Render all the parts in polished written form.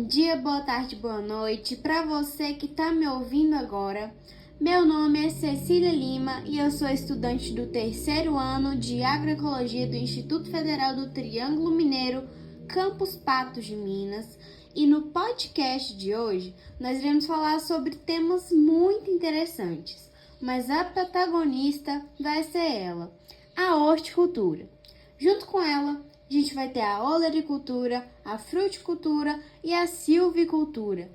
Bom dia, boa tarde, boa noite para você que está me ouvindo agora. Meu nome é Cecília Lima e eu sou estudante do terceiro ano de Agroecologia do Instituto Federal do Triângulo Mineiro, Campus Patos de Minas. E no podcast de hoje nós iremos falar sobre temas muito interessantes, mas a protagonista vai ser ela, a horticultura. Junto com ela, a gente vai ter a olericultura, a fruticultura e a silvicultura.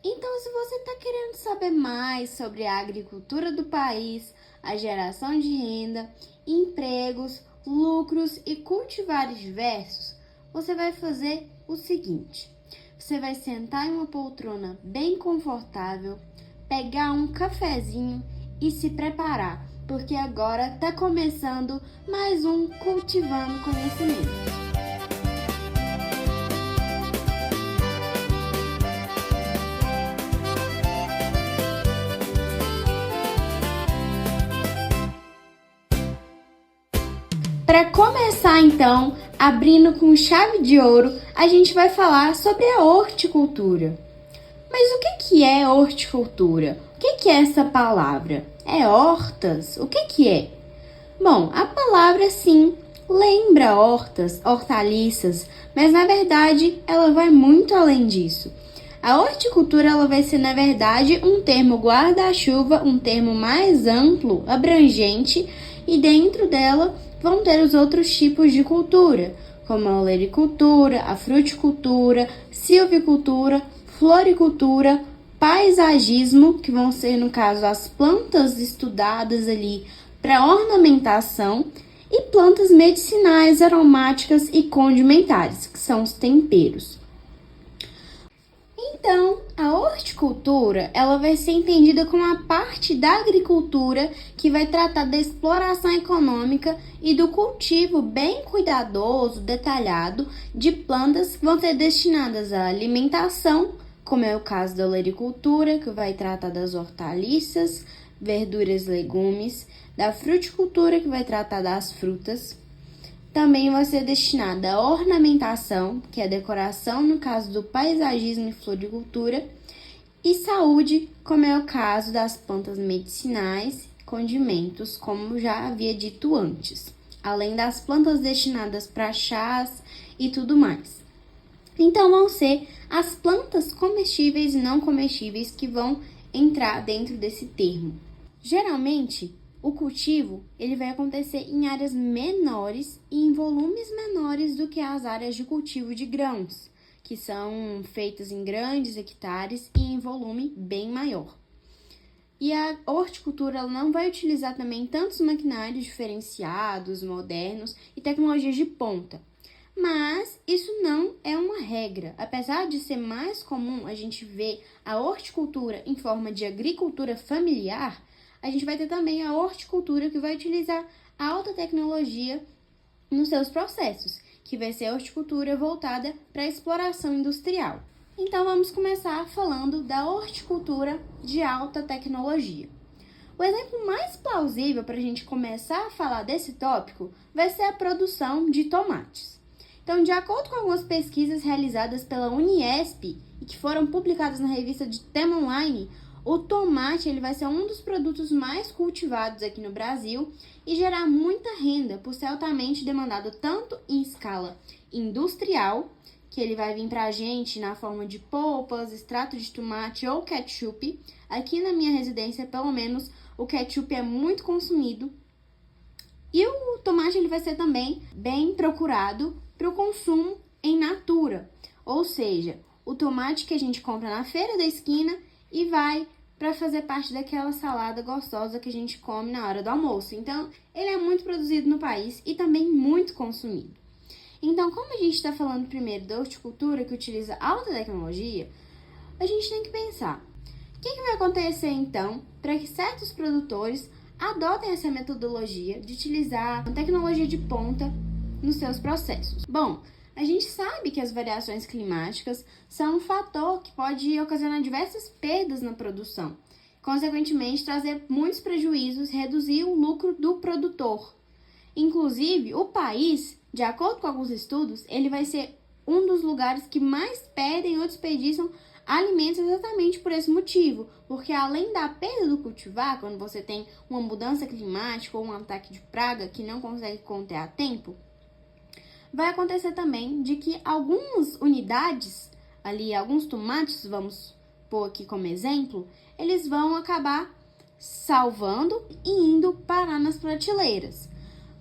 Então, se você está querendo saber mais sobre a agricultura do país, a geração de renda, empregos, lucros e cultivares diversos, você vai fazer o seguinte. Você vai sentar em uma poltrona bem confortável, pegar um cafezinho e se preparar, porque agora está começando mais um Cultivando Conhecimento. Para começar então, abrindo com chave de ouro, a gente vai falar sobre a horticultura. Mas o que é horticultura? O que é essa palavra? É hortas? O que é? Bom, a palavra sim lembra hortas, hortaliças, mas na verdade ela vai muito além disso. A horticultura ela vai ser na verdade um termo guarda-chuva, um termo mais amplo, abrangente, e dentro dela vão ter os outros tipos de cultura, como a olericultura, a fruticultura, silvicultura, floricultura, paisagismo, que vão ser, no caso, as plantas estudadas ali para ornamentação, e plantas medicinais, aromáticas e condimentares, que são os temperos. Então, a horticultura ela vai ser entendida como a parte da agricultura que vai tratar da exploração econômica e do cultivo bem cuidadoso, detalhado, de plantas que vão ser destinadas à alimentação, como é o caso da olericultura, que vai tratar das hortaliças, verduras, legumes, da fruticultura, que vai tratar das frutas. Também vai ser destinada à ornamentação, que é a decoração, no caso do paisagismo e floricultura, e saúde, como é o caso das plantas medicinais, condimentos, como já havia dito antes, além das plantas destinadas para chás e tudo mais. Então, vão ser as plantas comestíveis e não comestíveis que vão entrar dentro desse termo. Geralmente, o cultivo ele vai acontecer em áreas menores e em volumes menores do que as áreas de cultivo de grãos, que são feitas em grandes hectares e em volume bem maior. E a horticultura ela não vai utilizar também tantos maquinários diferenciados, modernos e tecnologias de ponta. Mas isso não é uma regra. Apesar de ser mais comum a gente ver a horticultura em forma de agricultura familiar, a gente vai ter também a horticultura que vai utilizar a alta tecnologia nos seus processos, que vai ser a horticultura voltada para a exploração industrial. Então vamos começar falando da horticultura de alta tecnologia. O exemplo mais plausível para a gente começar a falar desse tópico vai ser a produção de tomates. Então, de acordo com algumas pesquisas realizadas pela Uniesp e que foram publicadas na revista de Tema Online, o tomate ele vai ser um dos produtos mais cultivados aqui no Brasil e gerar muita renda por ser altamente demandado tanto em escala industrial, que ele vai vir para a gente na forma de polpas, extrato de tomate ou ketchup. Aqui na minha residência, pelo menos, o ketchup é muito consumido. E o tomate ele vai ser também bem procurado para o consumo em natura, ou seja, o tomate que a gente compra na feira da esquina e vai para fazer parte daquela salada gostosa que a gente come na hora do almoço. Então, ele é muito produzido no país e também muito consumido. Então, como a gente está falando primeiro da horticultura que utiliza alta tecnologia, a gente tem que pensar, o que vai acontecer então para que certos produtores adotem essa metodologia de utilizar a tecnologia de ponta nos seus processos? Bom, a gente sabe que as variações climáticas são um fator que pode ocasionar diversas perdas na produção, consequentemente trazer muitos prejuízos, reduzir o lucro do produtor. Inclusive, o país, de acordo com alguns estudos, ele vai ser um dos lugares que mais perdem ou desperdiçam alimentos exatamente por esse motivo, porque além da perda do cultivar, quando você tem uma mudança climática ou um ataque de praga que não consegue conter a tempo, vai acontecer também de que algumas unidades, ali alguns tomates, vamos pôr aqui como exemplo, eles vão acabar salvando e indo parar nas prateleiras.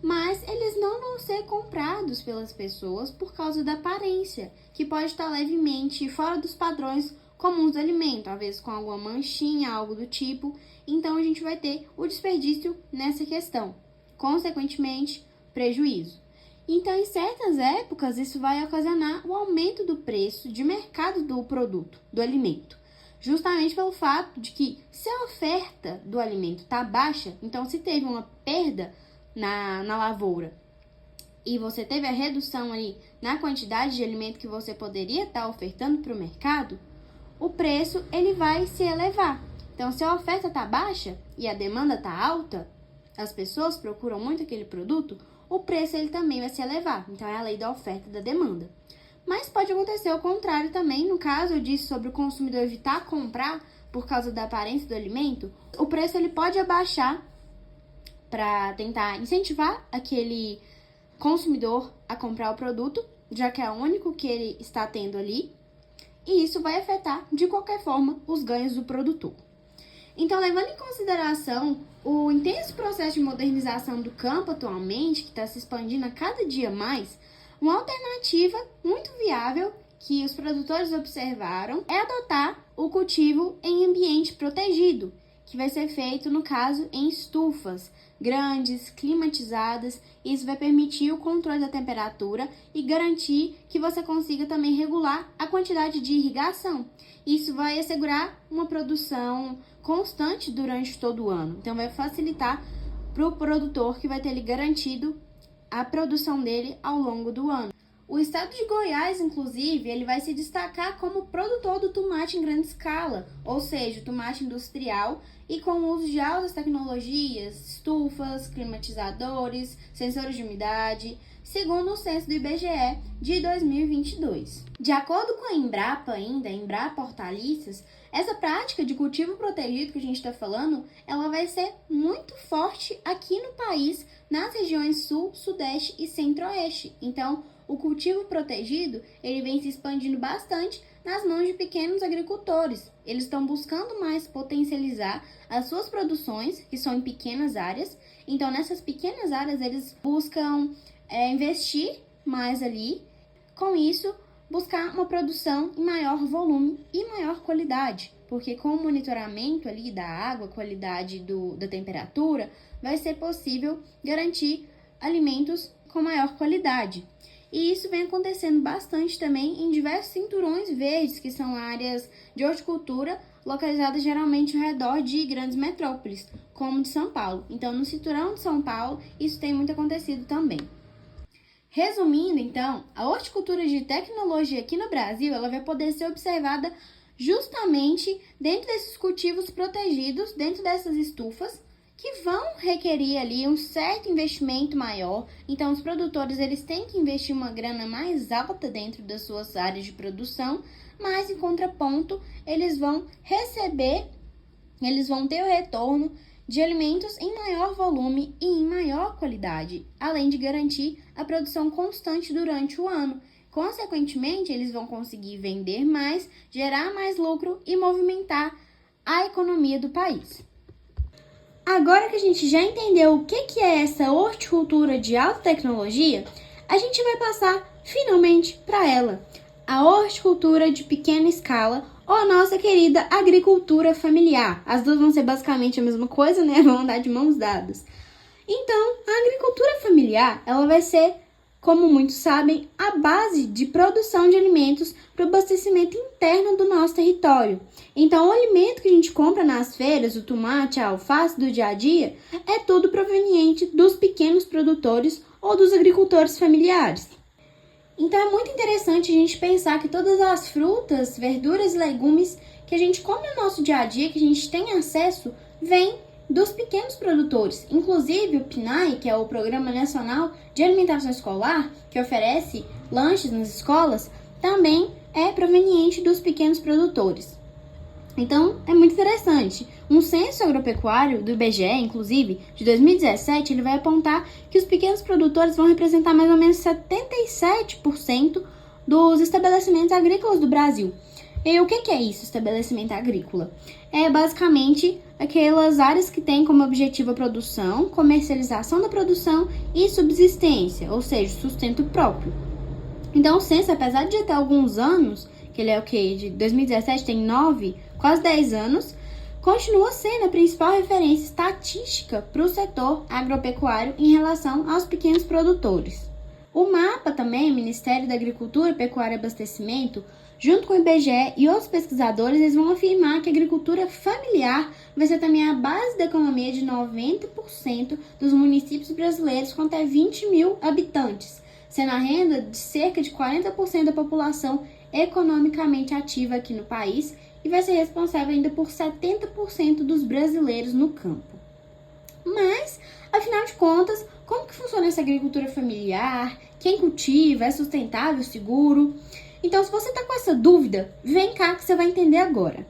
Mas eles não vão ser comprados pelas pessoas por causa da aparência, que pode estar levemente fora dos padrões comuns do alimento, às vezes com alguma manchinha, algo do tipo. Então, a gente vai ter o desperdício nessa questão, consequentemente, prejuízo. Então, em certas épocas, isso vai ocasionar o aumento do preço de mercado do produto, do alimento. Justamente pelo fato de que, se a oferta do alimento está baixa, então se teve uma perda na lavoura e você teve a redução aí na quantidade de alimento que você poderia estar ofertando para o mercado, o preço ele vai se elevar. Então, se a oferta está baixa e a demanda está alta, as pessoas procuram muito aquele produto, o preço ele também vai se elevar. Então, é a lei da oferta e da demanda. Mas pode acontecer o contrário também. No caso, eu disse sobre o consumidor evitar comprar por causa da aparência do alimento, o preço ele pode abaixar para tentar incentivar aquele consumidor a comprar o produto, já que é o único que ele está tendo ali, e isso vai afetar, de qualquer forma, os ganhos do produtor. Então, levando em consideração o intenso processo de modernização do campo atualmente, que está se expandindo a cada dia mais, uma alternativa muito viável que os produtores observaram é adotar o cultivo em ambiente protegido, que vai ser feito, no caso, em estufas grandes, climatizadas. Isso vai permitir o controle da temperatura e garantir que você consiga também regular a quantidade de irrigação. Isso vai assegurar uma produção constante durante todo o ano. Então, vai facilitar para o produtor que vai ter garantido a produção dele ao longo do ano. O estado de Goiás, inclusive, ele vai se destacar como produtor do tomate em grande escala, ou seja, o tomate industrial, e com o uso de altas tecnologias, estufas, climatizadores, sensores de umidade, segundo o censo do IBGE de 2022. De acordo com a Embrapa ainda, Embrapa Hortaliças, essa prática de cultivo protegido que a gente está falando, ela vai ser muito forte aqui no país, nas regiões sul, sudeste e centro-oeste. Então, o cultivo protegido, ele vem se expandindo bastante nas mãos de pequenos agricultores. Eles estão buscando mais potencializar as suas produções, que são em pequenas áreas. Então, nessas pequenas áreas, eles buscam investir mais ali. Com isso, buscar uma produção em maior volume e maior qualidade. Porque com o monitoramento ali da água, qualidade da temperatura, vai ser possível garantir alimentos com maior qualidade. E isso vem acontecendo bastante também em diversos cinturões verdes, que são áreas de horticultura localizadas geralmente ao redor de grandes metrópoles, como de São Paulo. Então, no cinturão de São Paulo, isso tem muito acontecido também. Resumindo, então, a horticultura de tecnologia aqui no Brasil, ela vai poder ser observada justamente dentro desses cultivos protegidos, dentro dessas estufas, que vão requerer ali um certo investimento maior. Então, os produtores eles têm que investir uma grana mais alta dentro das suas áreas de produção, mas em contraponto, eles vão ter o retorno de alimentos em maior volume e em maior qualidade, além de garantir a produção constante durante o ano. Consequentemente, eles vão conseguir vender mais, gerar mais lucro e movimentar a economia do país. Agora que a gente já entendeu o que é essa horticultura de alta tecnologia, a gente vai passar finalmente para ela, a horticultura de pequena escala ou a nossa querida agricultura familiar. As duas vão ser basicamente a mesma coisa, né? Vão andar de mãos dadas. Então, a agricultura familiar, ela vai ser, como muitos sabem, a base de produção de alimentos para o abastecimento interno do nosso território. Então, o alimento que a gente compra nas feiras, o tomate, a alface do dia a dia, é tudo proveniente dos pequenos produtores ou dos agricultores familiares. Então, é muito interessante a gente pensar que todas as frutas, verduras e legumes que a gente come no nosso dia a dia, que a gente tem acesso, vêm dos pequenos produtores. Inclusive, o PNAE, que é o Programa Nacional de Alimentação Escolar, que oferece lanches nas escolas, também é proveniente dos pequenos produtores. Então, é muito interessante. Um censo agropecuário do IBGE, inclusive, de 2017, ele vai apontar que os pequenos produtores vão representar mais ou menos 77% dos estabelecimentos agrícolas do Brasil. E o que é isso, estabelecimento agrícola? É basicamente aquelas áreas que têm como objetivo a produção, comercialização da produção e subsistência, ou seja, sustento próprio. Então, o censo, apesar de ter alguns anos, que ele é o quê? De 2017 tem 9, quase 10 anos, continua sendo a principal referência estatística para o setor agropecuário em relação aos pequenos produtores. O MAPA também, o Ministério da Agricultura, Pecuária e Abastecimento, junto com o IBGE e outros pesquisadores, eles vão afirmar que a agricultura familiar vai ser também a base da economia de 90% dos municípios brasileiros com até 20 mil habitantes, sendo a renda de cerca de 40% da população economicamente ativa aqui no país e vai ser responsável ainda por 70% dos brasileiros no campo. Mas, afinal de contas, como que funciona essa agricultura familiar? Quem cultiva? É sustentável, seguro? Então, se você está com essa dúvida, vem cá que você vai entender agora.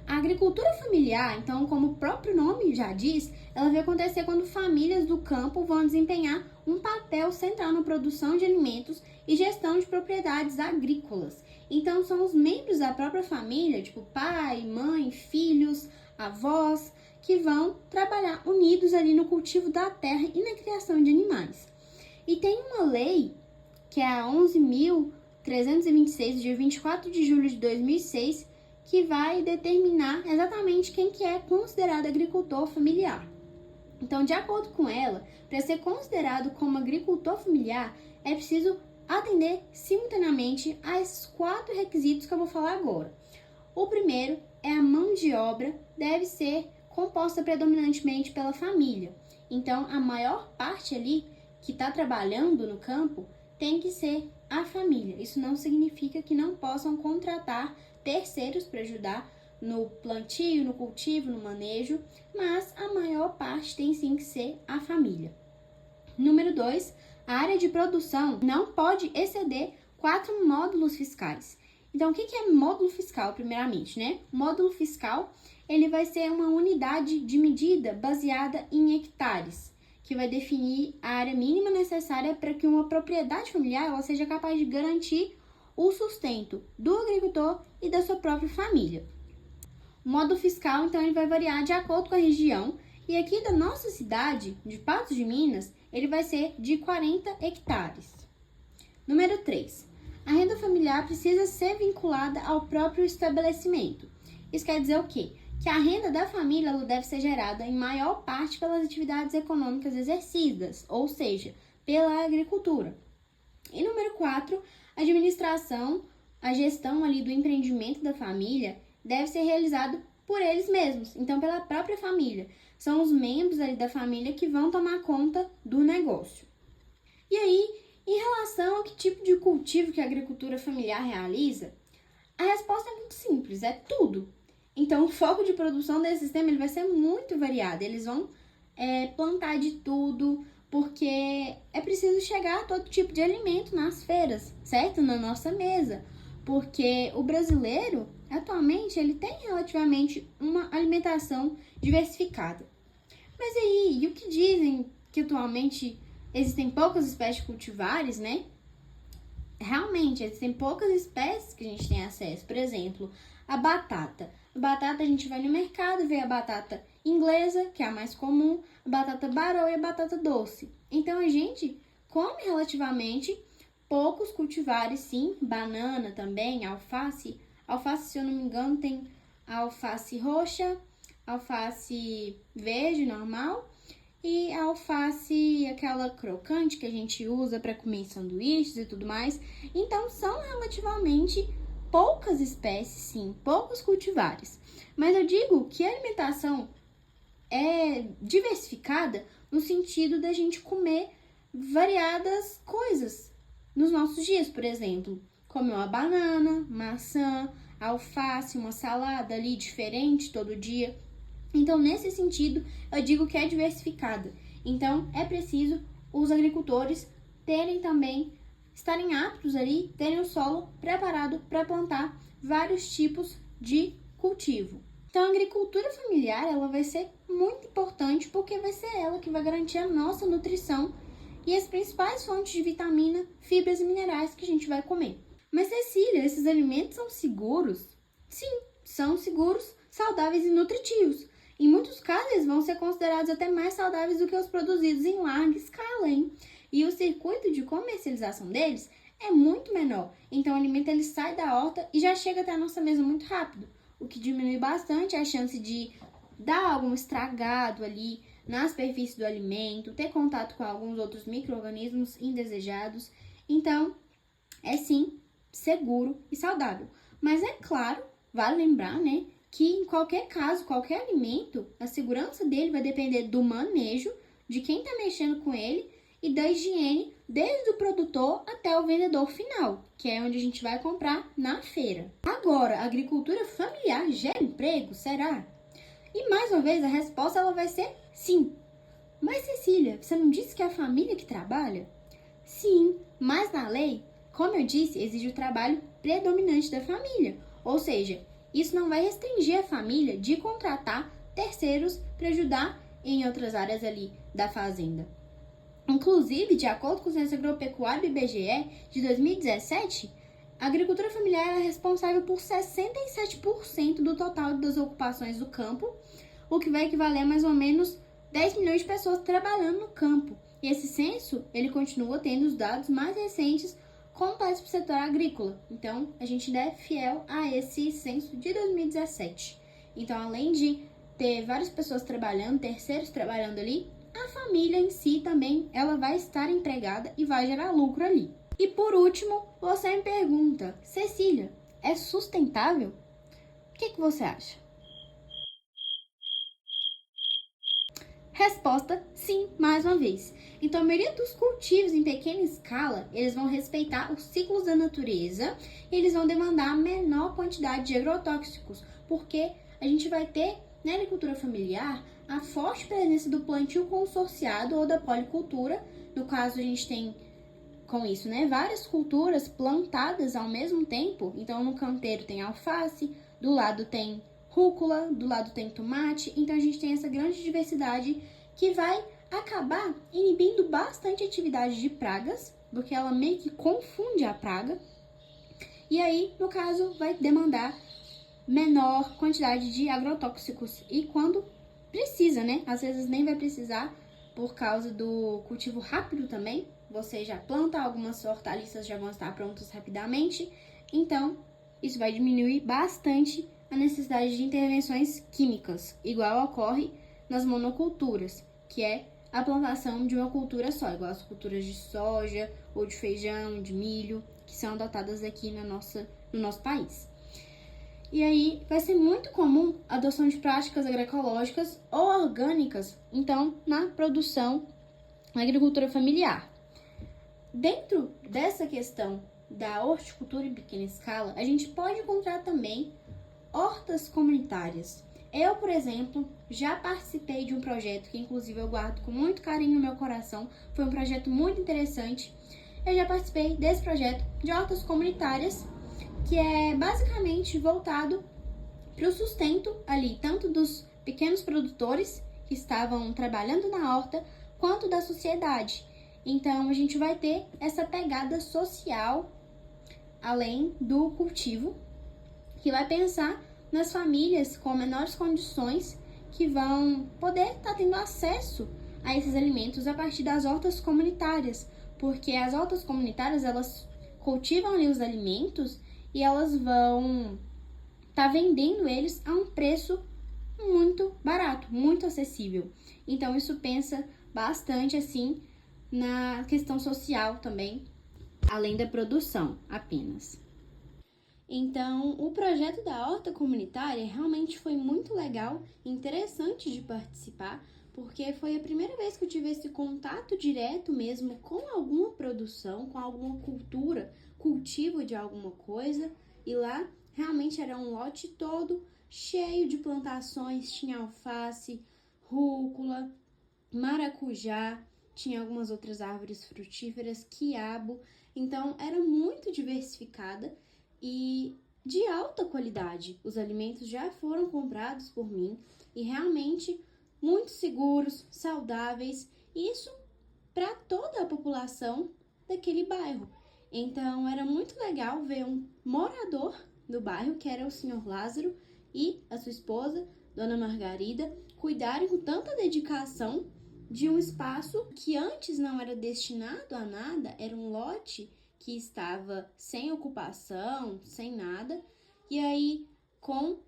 A agricultura familiar, então, como o próprio nome já diz, ela vai acontecer quando famílias do campo vão desempenhar um papel central na produção de alimentos e gestão de propriedades agrícolas. Então, são os membros da própria família, tipo pai, mãe, filhos, avós, que vão trabalhar unidos ali no cultivo da terra e na criação de animais. E tem uma lei, que é a 11.326, do dia 24 de julho de 2006, que vai determinar exatamente quem que é considerado agricultor familiar. Então, de acordo com ela, para ser considerado como agricultor familiar, é preciso atender simultaneamente a esses 4 requisitos que eu vou falar agora. O primeiro é a mão de obra deve ser composta predominantemente pela família. Então, a maior parte ali que está trabalhando no campo tem que ser a família. Isso não significa que não possam contratar terceiros para ajudar no plantio, no cultivo, no manejo, mas a maior parte tem sim que ser a família. Número 2, a área de produção não pode exceder 4 módulos fiscais. Então, o que é módulo fiscal, primeiramente, né? Módulo fiscal, ele vai ser uma unidade de medida baseada em hectares, que vai definir a área mínima necessária para que uma propriedade familiar ela seja capaz de garantir o sustento do agricultor e da sua própria família. O módulo fiscal, então, ele vai variar de acordo com a região, e aqui da nossa cidade, de Patos de Minas, ele vai ser de 40 hectares. Número 3. A renda familiar precisa ser vinculada ao próprio estabelecimento. Isso quer dizer o quê? Que a renda da família ela deve ser gerada em maior parte pelas atividades econômicas exercidas, ou seja, pela agricultura. E número 4, a administração, a gestão ali do empreendimento da família deve ser realizado por eles mesmos, então pela própria família. São os membros ali da família que vão tomar conta do negócio. E aí, em relação ao que tipo de cultivo que a agricultura familiar realiza, a resposta é muito simples, é tudo. Então, o foco de produção desse sistema ele vai ser muito variado. Eles vão plantar de tudo, porque é preciso chegar a todo tipo de alimento nas feiras, certo? Na nossa mesa. Porque o brasileiro, atualmente, ele tem relativamente uma alimentação diversificada. Mas aí, e o que dizem que atualmente existem poucas espécies de cultivares, né? Realmente, existem poucas espécies que a gente tem acesso. Por exemplo, a batata. A batata, a gente vai no mercado, vê a batata inglesa, que é a mais comum, a batata barô e a batata doce. Então, a gente come relativamente poucos cultivares, sim. Banana também, alface. Alface, se eu não me engano, tem a alface roxa, alface verde, normal, e a alface, aquela crocante que a gente usa para comer em sanduíches e tudo mais. Então, são relativamente poucas espécies, sim, poucos cultivares. Mas eu digo que a alimentação é diversificada no sentido da gente comer variadas coisas nos nossos dias, por exemplo, comer uma banana, maçã, alface, uma salada ali diferente todo dia. Então, nesse sentido, eu digo que é diversificada. Então, é preciso os agricultores estarem aptos ali, terem o solo preparado para plantar vários tipos de cultivo. Então, a agricultura familiar, ela vai ser muito importante porque vai ser ela que vai garantir a nossa nutrição e as principais fontes de vitamina, fibras e minerais que a gente vai comer. Mas, Cecília, esses alimentos são seguros? Sim, são seguros, saudáveis e nutritivos. Em muitos casos, eles vão ser considerados até mais saudáveis do que os produzidos em larga escala, hein? E o circuito de comercialização deles é muito menor. Então, o alimento ele sai da horta e já chega até a nossa mesa muito rápido, o que diminui bastante a chance de dar algum estragado ali na superfície do alimento, ter contato com alguns outros micro-organismos indesejados. Então, é sim seguro e saudável. Mas é claro, vale lembrar, né, que em qualquer caso, qualquer alimento, a segurança dele vai depender do manejo, de quem está mexendo com ele e da higiene, desde o produtor até o vendedor final, que é onde a gente vai comprar na feira. Agora, a agricultura familiar gera emprego, será? E mais uma vez, a resposta ela vai ser sim. Mas Cecília, você não disse que é a família que trabalha? Sim, mas na lei, como eu disse, exige o trabalho predominante da família, ou seja, isso não vai restringir a família de contratar terceiros para ajudar em outras áreas ali da fazenda. Inclusive, de acordo com o Censo Agropecuário do IBGE de 2017, a agricultura familiar é responsável por 67% do total das ocupações do campo, o que vai equivaler a mais ou menos 10 milhões de pessoas trabalhando no campo. E esse censo, ele continua tendo os dados mais recentes contados para o setor agrícola. Então, a gente ainda é fiel a esse censo de 2017. Então, além de ter várias pessoas trabalhando, terceiros trabalhando ali, a família em si também, ela vai estar empregada e vai gerar lucro ali. E por último, você me pergunta, Cecília, é sustentável? O que você acha? Resposta, sim, mais uma vez. Então, a maioria dos cultivos em pequena escala, eles vão respeitar os ciclos da natureza e eles vão demandar a menor quantidade de agrotóxicos, porque a gente vai ter, na agricultura familiar, a forte presença do plantio consorciado ou da policultura. No caso, a gente tem, com isso, né, várias culturas plantadas ao mesmo tempo. Então, no canteiro tem alface, do lado tem rúcula, do lado tem tomate, então a gente tem essa grande diversidade que vai acabar inibindo bastante a atividade de pragas, porque ela meio que confunde a praga, e aí, no caso, vai demandar menor quantidade de agrotóxicos, e quando precisa, né, às vezes nem vai precisar, por causa do cultivo rápido também, você já planta, algumas hortaliças já vão estar prontas rapidamente, então isso vai diminuir bastante a necessidade de intervenções químicas, igual ocorre nas monoculturas, que é a plantação de uma cultura só, igual as culturas de soja ou de feijão, de milho, que são adotadas aqui no nosso país. E aí vai ser muito comum a adoção de práticas agroecológicas ou orgânicas, então, na produção na agricultura familiar. Dentro dessa questão da horticultura em pequena escala, a gente pode encontrar também hortas comunitárias. Eu, por exemplo, já participei de um projeto que inclusive eu guardo com muito carinho no meu coração. Foi um projeto muito interessante. Eu já participei desse projeto de hortas comunitárias, que é basicamente voltado para o sustento ali, tanto dos pequenos produtores que estavam trabalhando na horta, quanto da sociedade. Então, a gente vai ter essa pegada social, além do cultivo, que vai pensar nas famílias com menores condições que vão poder estar tendo acesso a esses alimentos a partir das hortas comunitárias, porque as hortas comunitárias, elas cultivam ali os alimentos e elas vão estar vendendo eles a um preço muito barato, muito acessível. Então, isso pensa bastante, assim, na questão social também, além da produção apenas. Então, o projeto da horta comunitária realmente foi muito legal, interessante de participar, porque foi a primeira vez que eu tive esse contato direto mesmo com alguma produção, com alguma cultura, cultivo de alguma coisa, e lá realmente era um lote todo cheio de plantações, tinha alface, rúcula, maracujá, tinha algumas outras árvores frutíferas, quiabo, então era muito diversificada e de alta qualidade. Os alimentos já foram comprados por mim e realmente muito seguros, saudáveis, isso para toda a população daquele bairro. Então era muito legal ver um morador do bairro, que era o senhor Lázaro, e a sua esposa, Dona Margarida, cuidarem com tanta dedicação de um espaço que antes não era destinado a nada, era um lote que estava sem ocupação, sem nada, e aí, com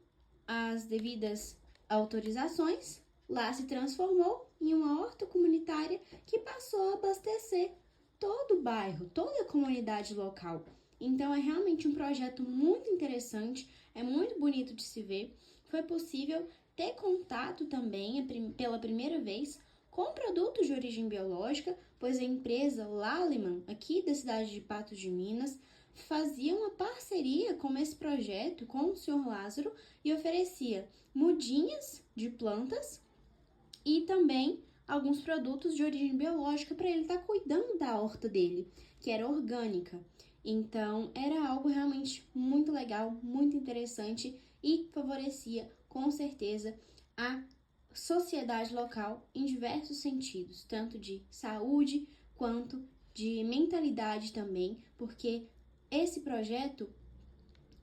as devidas autorizações, lá se transformou em uma horta comunitária que passou a abastecer todo o bairro, toda a comunidade local. Então é realmente um projeto muito interessante, é muito bonito de se ver. Foi possível ter contato também pela primeira vez com produtos de origem biológica, pois a empresa Lallemand, aqui da cidade de Patos de Minas, fazia uma parceria com esse projeto com o Sr. Lázaro e oferecia mudinhas de plantas e também alguns produtos de origem biológica para ele estar cuidando da horta dele, que era orgânica. Então, era algo realmente muito legal, muito interessante e favorecia, com certeza, a sociedade local em diversos sentidos, tanto de saúde quanto de mentalidade também, porque esse projeto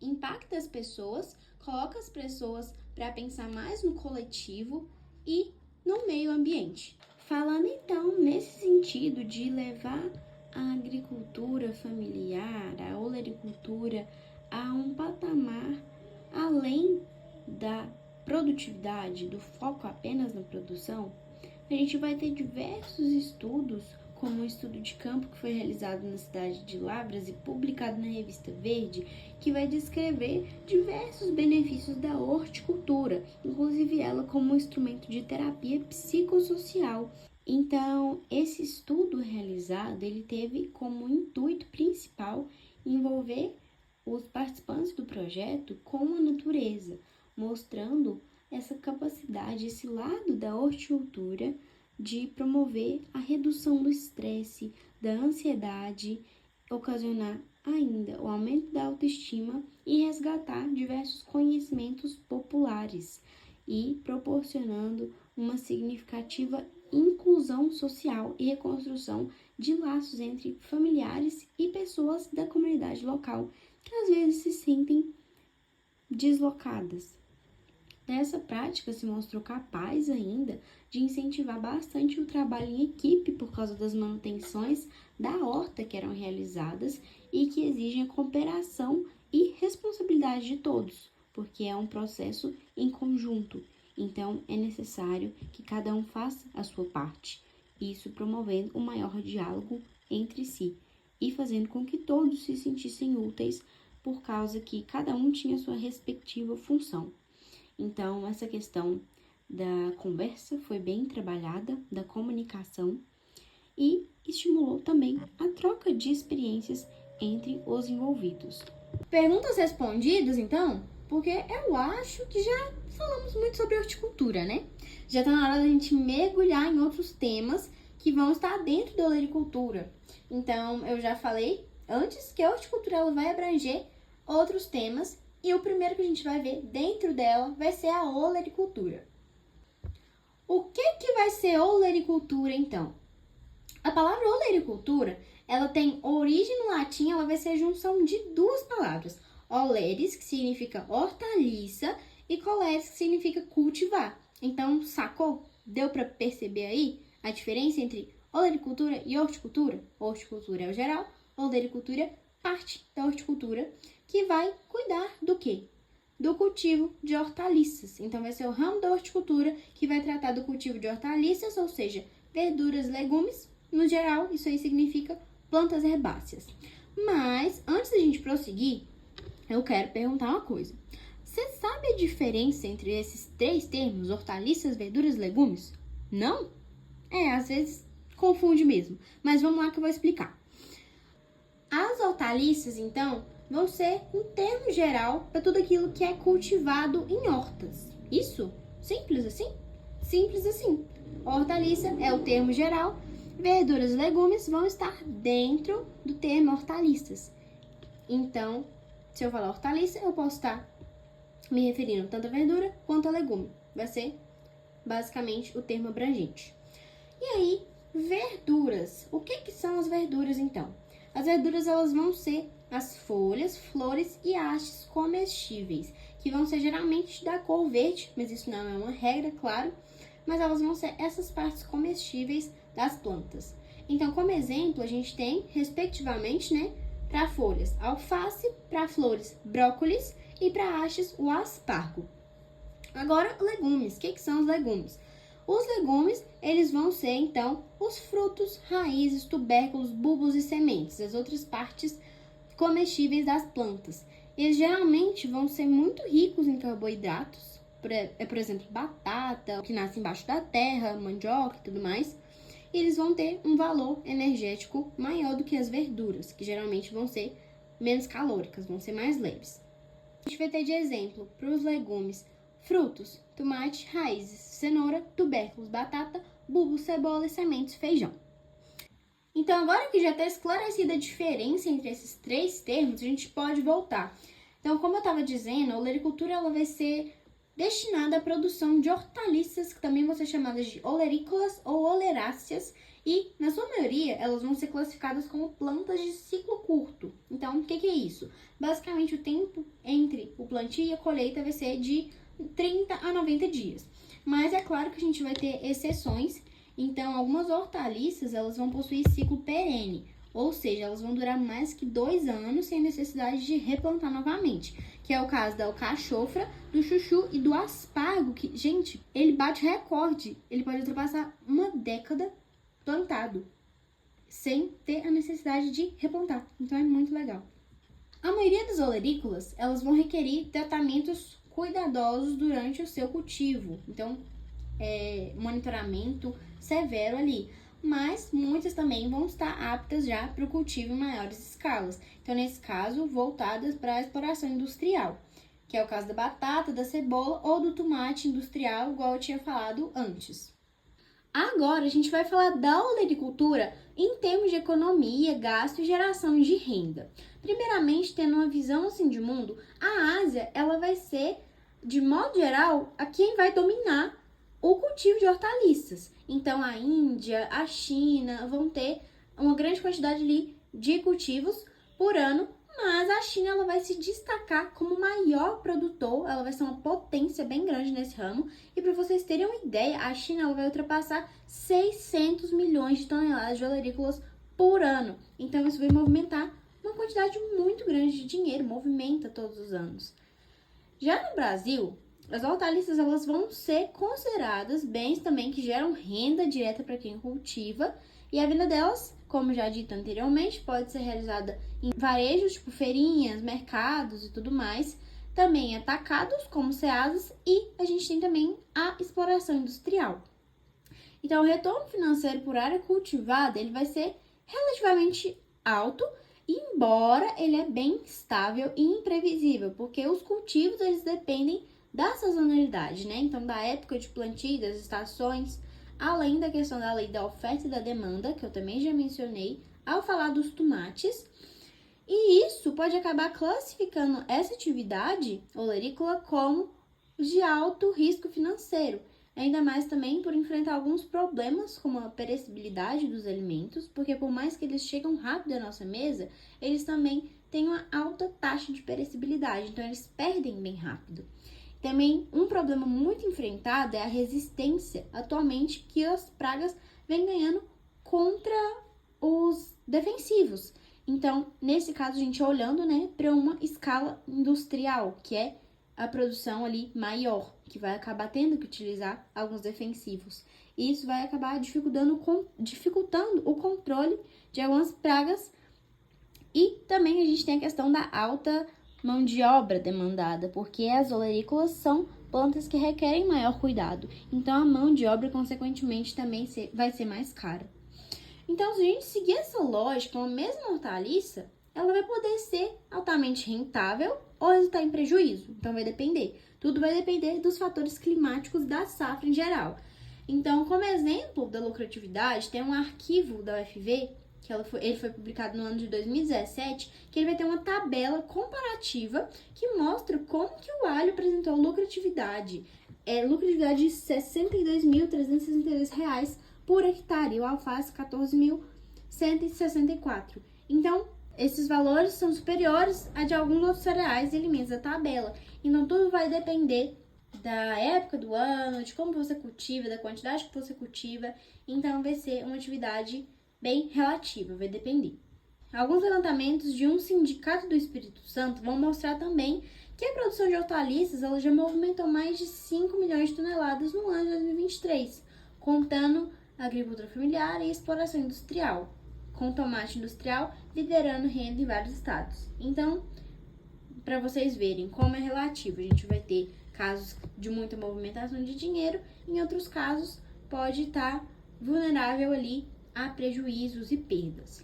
impacta as pessoas, coloca as pessoas para pensar mais no coletivo e no meio ambiente. Falando então nesse sentido de levar a agricultura familiar, a olericultura a um patamar além da produtividade, do foco apenas na produção, a gente vai ter diversos estudos, como o estudo de campo que foi realizado na cidade de Lavras e publicado na revista Verde, que vai descrever diversos benefícios da horticultura, inclusive ela como um instrumento de terapia psicossocial. Então, esse estudo realizado, ele teve como intuito principal envolver os participantes do projeto com a natureza, mostrando essa capacidade, esse lado da horticultura de promover a redução do estresse, da ansiedade, ocasionar ainda o aumento da autoestima e resgatar diversos conhecimentos populares e proporcionando uma significativa inclusão social e reconstrução de laços entre familiares e pessoas da comunidade local que às vezes se sentem deslocadas. Essa prática se mostrou capaz ainda de incentivar bastante o trabalho em equipe por causa das manutenções da horta que eram realizadas e que exigem a cooperação e responsabilidade de todos, porque é um processo em conjunto. Então, é necessário que cada um faça a sua parte, isso promovendo um maior diálogo entre si e fazendo com que todos se sentissem úteis por causa que cada um tinha sua respectiva função. Então, essa questão da conversa foi bem trabalhada, da comunicação, e estimulou também a troca de experiências entre os envolvidos. Perguntas respondidas, então? Porque eu acho que já falamos muito sobre horticultura, né? Já está na hora da gente mergulhar em outros temas que vão estar dentro da olericultura. Então, eu já falei antes que a horticultura ela vai abranger outros temas e o primeiro que a gente vai ver dentro dela vai ser a olericultura. O que vai ser olericultura, então? A palavra olericultura, ela tem origem no latim, ela vai ser a junção de duas palavras. Oleres, que significa hortaliça, e coleres, que significa cultivar. Então, sacou? Deu para perceber aí a diferença entre olericultura e horticultura? Horticultura é o geral, olericultura parte da horticultura, que vai cuidar do quê? Do cultivo de hortaliças. Então, vai ser o ramo da horticultura que vai tratar do cultivo de hortaliças, ou seja, verduras, legumes. No geral, isso aí significa plantas herbáceas. Mas, antes da gente prosseguir, eu quero perguntar uma coisa. Você sabe a diferença entre esses três termos, hortaliças, verduras e legumes? Não? Às vezes confunde mesmo. Mas vamos lá que eu vou explicar. As hortaliças, então, vão ser um termo geral para tudo aquilo que é cultivado em hortas. Isso? Simples assim? Simples assim. Hortaliça é o termo geral, verduras e legumes vão estar dentro do termo hortaliças. Então, se eu falar hortaliça, eu posso estar me referindo tanto a verdura quanto a legume. Vai ser basicamente o termo abrangente. E aí, verduras. O que são as verduras, então? As verduras, elas vão ser as folhas, flores e hastes comestíveis, que vão ser geralmente da cor verde, mas isso não é uma regra, claro, mas elas vão ser essas partes comestíveis das plantas. Então, como exemplo, a gente tem, respectivamente, né, para folhas, alface, para flores, brócolis e para hastes, o aspargo. Agora, legumes. O que são os legumes? Os legumes, eles vão ser, então, os frutos, raízes, tubérculos, bulbos e sementes, as outras partes comestíveis das plantas. Eles geralmente vão ser muito ricos em carboidratos, por exemplo, batata, que nasce embaixo da terra, mandioca e tudo mais. E eles vão ter um valor energético maior do que as verduras, que geralmente vão ser menos calóricas, vão ser mais leves. A gente vai ter de exemplo para os legumes frutos, tomate, raízes, cenoura, tubérculos, batata, bulbo, cebola e sementes, feijão. Então, agora que já está esclarecida a diferença entre esses três termos, a gente pode voltar. Então, como eu estava dizendo, a olericultura ela vai ser destinada à produção de hortaliças, que também vão ser chamadas de olerícolas ou oleráceas, e, na sua maioria, elas vão ser classificadas como plantas de ciclo curto. Então, o que é isso? Basicamente, o tempo entre o plantio e a colheita vai ser de 30 a 90 dias. Mas é claro que a gente vai ter exceções. Então, algumas hortaliças, elas vão possuir ciclo perene, ou seja, elas vão durar mais que 2 anos sem necessidade de replantar novamente, que é o caso da alcachofra, do chuchu e do aspargo, que, gente, ele bate recorde, ele pode ultrapassar 1 década plantado, sem ter a necessidade de replantar, então é muito legal. A maioria das olerícolas, elas vão requerer tratamentos cuidadosos durante o seu cultivo, então, monitoramento severo ali, mas muitas também vão estar aptas já para o cultivo em maiores escalas. Então, nesse caso, voltadas para a exploração industrial, que é o caso da batata, da cebola ou do tomate industrial, igual eu tinha falado antes. Agora, a gente vai falar da olericultura em termos de economia, gasto e geração de renda. Primeiramente, tendo uma visão assim de mundo, a Ásia, ela vai ser, de modo geral, a quem vai dominar o cultivo de hortaliças. Então, a Índia, a China vão ter uma grande quantidade ali de cultivos por ano, mas a China ela vai se destacar como o maior produtor, ela vai ser uma potência bem grande nesse ramo. E para vocês terem uma ideia, a China ela vai ultrapassar 600 milhões de toneladas de olerícolas por ano. Então, isso vai movimentar uma quantidade muito grande de dinheiro, movimenta todos os anos. Já no Brasil, as hortaliças elas vão ser consideradas bens também que geram renda direta para quem cultiva, e a venda delas, como já dito anteriormente, pode ser realizada em varejos, tipo feirinhas, mercados e tudo mais, também atacados, como ceasas, e a gente tem também a exploração industrial. Então, o retorno financeiro por área cultivada, ele vai ser relativamente alto, embora ele é bem estável e imprevisível, porque os cultivos, eles dependem da sazonalidade, né? Então, da época de plantio, das estações, além da questão da lei da oferta e da demanda, que eu também já mencionei ao falar dos tomates. E isso pode acabar classificando essa atividade olerícola como de alto risco financeiro, ainda mais também por enfrentar alguns problemas como a perecibilidade dos alimentos, porque por mais que eles chegam rápido à nossa mesa, eles também têm uma alta taxa de perecibilidade, então eles perdem bem rápido. Também um problema muito enfrentado é a resistência atualmente que as pragas vêm ganhando contra os defensivos. Então, nesse caso, a gente olhando, né, para uma escala industrial, que é a produção ali maior, que vai acabar tendo que utilizar alguns defensivos. E isso vai acabar dificultando o controle de algumas pragas. E também a gente tem a questão da alta mão de obra demandada, porque as olerícolas são plantas que requerem maior cuidado. Então, a mão de obra, consequentemente, também vai ser mais cara. Então, se a gente seguir essa lógica, uma mesma hortaliça, ela vai poder ser altamente rentável ou resultar em prejuízo. Então, vai depender. Tudo vai depender dos fatores climáticos da safra em geral. Então, como exemplo da lucratividade, tem um arquivo da UFV, que ele foi publicado no ano de 2017, que ele vai ter uma tabela comparativa que mostra como que o alho apresentou lucratividade. Lucratividade de R$ 62.362 por hectare, e o alface R$ 14.164. Então, esses valores são superiores a de alguns outros cereais e alimentos da tabela. Então, tudo vai depender da época do ano, de como você cultiva, da quantidade que você cultiva. Então, vai ser uma atividade bem relativa, vai depender. Alguns levantamentos de um sindicato do Espírito Santo vão mostrar também que a produção de hortaliças ela já movimentou mais de 5 milhões de toneladas no ano de 2023, contando a agricultura familiar e a exploração industrial, com tomate industrial liderando renda em vários estados. Então, para vocês verem como é relativo, a gente vai ter casos de muita movimentação de dinheiro, em outros casos pode estar vulnerável ali a prejuízos e perdas.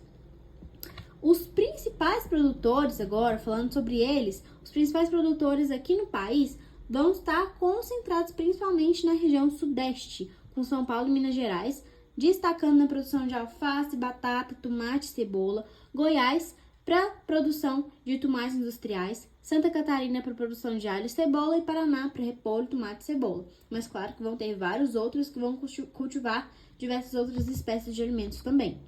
Os principais produtores, agora falando sobre eles, os principais produtores aqui no país vão estar concentrados principalmente na região sudeste, com São Paulo e Minas Gerais, destacando na produção de alface, batata, tomate e cebola, Goiás para produção de tomates industriais, Santa Catarina para produção de alho e cebola e Paraná para repolho, tomate e cebola. Mas claro que vão ter vários outros que vão cultivar diversas outras espécies de alimentos também.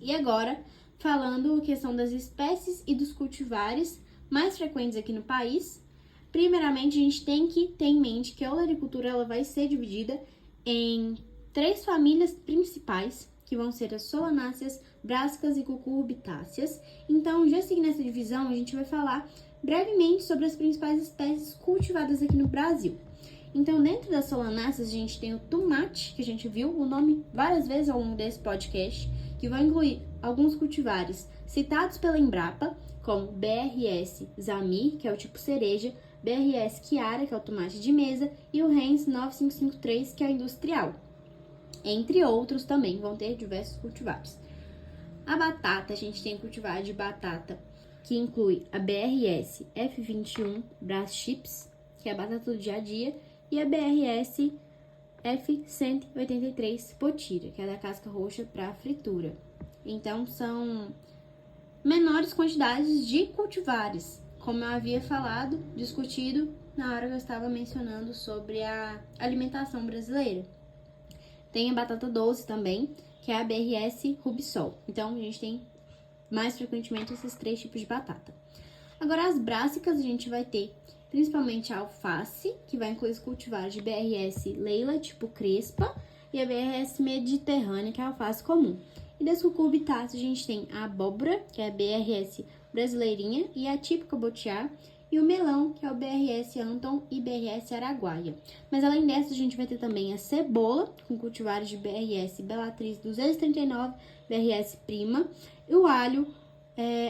E agora, falando a questão das espécies e dos cultivares mais frequentes aqui no país, primeiramente a gente tem que ter em mente que a olericultura ela vai ser dividida em 3 famílias principais, que vão ser as solanáceas, brássicas e cucurbitáceas. Então, já seguindo essa divisão, a gente vai falar brevemente sobre as principais espécies cultivadas aqui no Brasil. Então, dentro das solanáceas, a gente tem o tomate, que a gente viu o nome várias vezes ao longo desse podcast, que vai incluir alguns cultivares citados pela Embrapa, como BRS Zamir, que é o tipo cereja, BRS Chiara, que é o tomate de mesa, e o Heinz 9553, que é o industrial. Entre outros também vão ter diversos cultivares. A batata, a gente tem cultivar de batata, que inclui a BRS F21 Brás Chips, que é a batata do dia a dia, e a BRS F183 Potira, que é da casca roxa para fritura. Então, são menores quantidades de cultivares, como eu havia falado, discutido na hora que eu estava mencionando sobre a alimentação brasileira. Tem a batata doce também, que é a BRS Rubisol. Então, a gente tem mais frequentemente esses 3 tipos de batata. Agora, as brássicas, a gente vai ter principalmente a alface, que vai incluir os cultivares de BRS Leila, tipo crespa, e a BRS Mediterrânea, que é a alface comum. E das cucurbitáceas, a gente tem a abóbora, que é a BRS brasileirinha, e a típica botiá, e o melão, que é o BRS Anton e BRS Araguaia. Mas além dessa, a gente vai ter também a cebola, com cultivares de BRS Bellatrix 239, BRS Prima, e o alho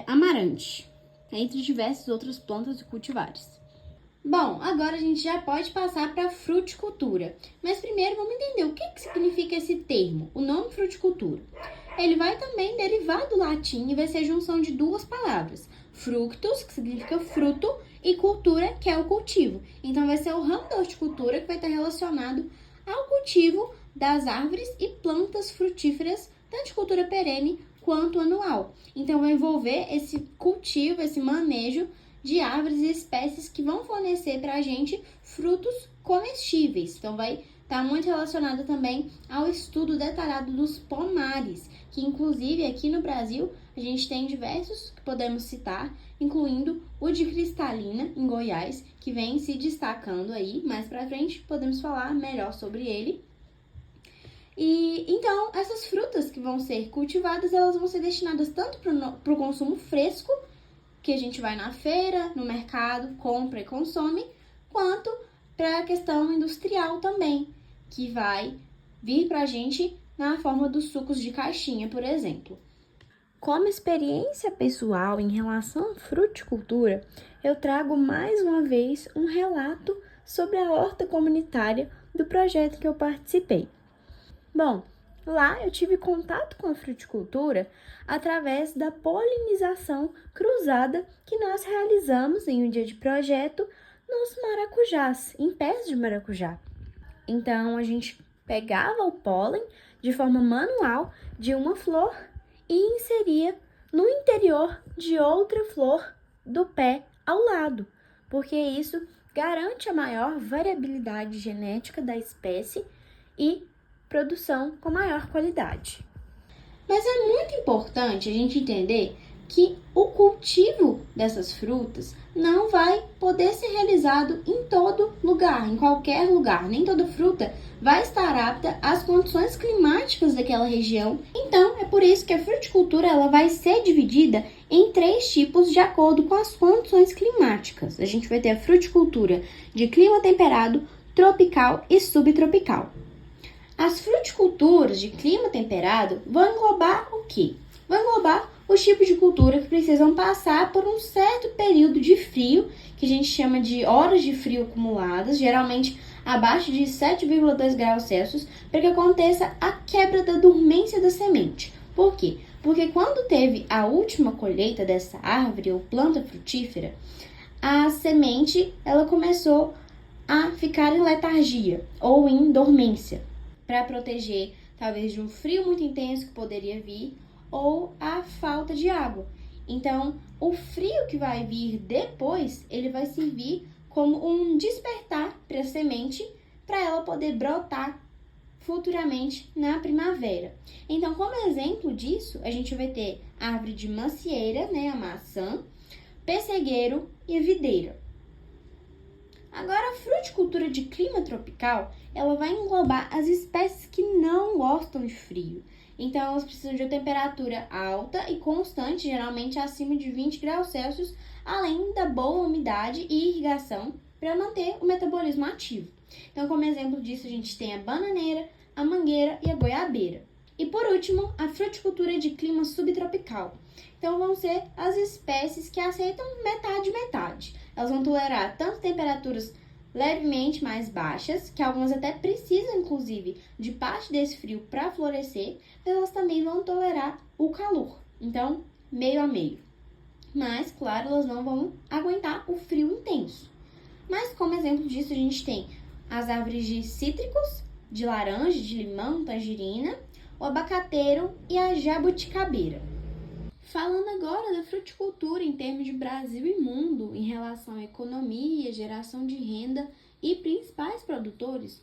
amarante, entre diversas outras plantas e cultivares. Bom, agora a gente já pode passar para a fruticultura. Mas primeiro vamos entender o que significa esse termo, o nome fruticultura. Ele vai também derivar do latim e vai ser a junção de 2 palavras. Fructus, que significa fruto, e cultura, que é o cultivo. Então, vai ser o ramo da horticultura que vai estar relacionado ao cultivo das árvores e plantas frutíferas, tanto de cultura perene quanto anual. Então, vai envolver esse cultivo, esse manejo de árvores e espécies que vão fornecer para a gente frutos comestíveis. Então, vai estar muito relacionado também ao estudo detalhado dos pomares, que inclusive aqui no Brasil a gente tem diversos que podemos citar, incluindo o de Cristalina, em Goiás, que vem se destacando aí. Mais pra frente podemos falar melhor sobre ele. E então, essas frutas que vão ser cultivadas, elas vão ser destinadas tanto para o consumo fresco, que a gente vai na feira, no mercado, compra e consome, quanto para a questão industrial também, que vai vir para a gente na forma dos sucos de caixinha, por exemplo. Como experiência pessoal em relação à fruticultura, eu trago mais uma vez um relato sobre a horta comunitária do projeto que eu participei. Bom, Lá eu tive contato com a fruticultura através da polinização cruzada que nós realizamos em um dia de projeto nos maracujás, em pés de maracujá. Então a gente pegava o pólen de forma manual de uma flor e inseria no interior de outra flor do pé ao lado, porque isso garante a maior variabilidade genética da espécie e produção com maior qualidade. Mas é muito importante a gente entender que o cultivo dessas frutas não vai poder ser realizado em todo lugar, em qualquer lugar. Nem toda fruta vai estar apta às condições climáticas daquela região. Então, é por isso que a fruticultura ela vai ser dividida em 3 tipos de acordo com as condições climáticas. A gente vai ter a fruticultura de clima temperado, tropical e subtropical. As fruticulturas de clima temperado vão englobar o quê? Vão englobar os tipos de cultura que precisam passar por um certo período de frio, que a gente chama de horas de frio acumuladas, geralmente abaixo de 7,2 graus Celsius, para que aconteça a quebra da dormência da semente. Por quê? Porque quando teve a última colheita dessa árvore ou planta frutífera, a semente ela começou a ficar em letargia ou em dormência, para proteger talvez de um frio muito intenso que poderia vir ou a falta de água. Então, o frio que vai vir depois, ele vai servir como um despertar para a semente, para ela poder brotar futuramente na primavera. Então, como exemplo disso, a gente vai ter árvore de macieira, né, a maçã, pessegueiro e a videira. Agora, a fruticultura de clima tropical, ela vai englobar as espécies que não gostam de frio. Então, elas precisam de uma temperatura alta e constante, geralmente acima de 20 graus Celsius, além da boa umidade e irrigação para manter o metabolismo ativo. Então, como exemplo disso, a gente tem a bananeira, a mangueira e a goiabeira. E por último, a fruticultura de clima subtropical. Então, vão ser as espécies que aceitam metade-metade. Elas vão tolerar tanto temperaturas levemente mais baixas, que algumas até precisam, inclusive, de parte desse frio para florescer, mas elas também vão tolerar o calor. Então, meio a meio. Mas, claro, elas não vão aguentar o frio intenso. Mas, como exemplo disso, a gente tem as árvores de cítricos, de laranja, de limão, tangerina, o abacateiro e a jabuticabeira. Falando agora da fruticultura em termos de Brasil e mundo, em relação à economia, geração de renda e principais produtores,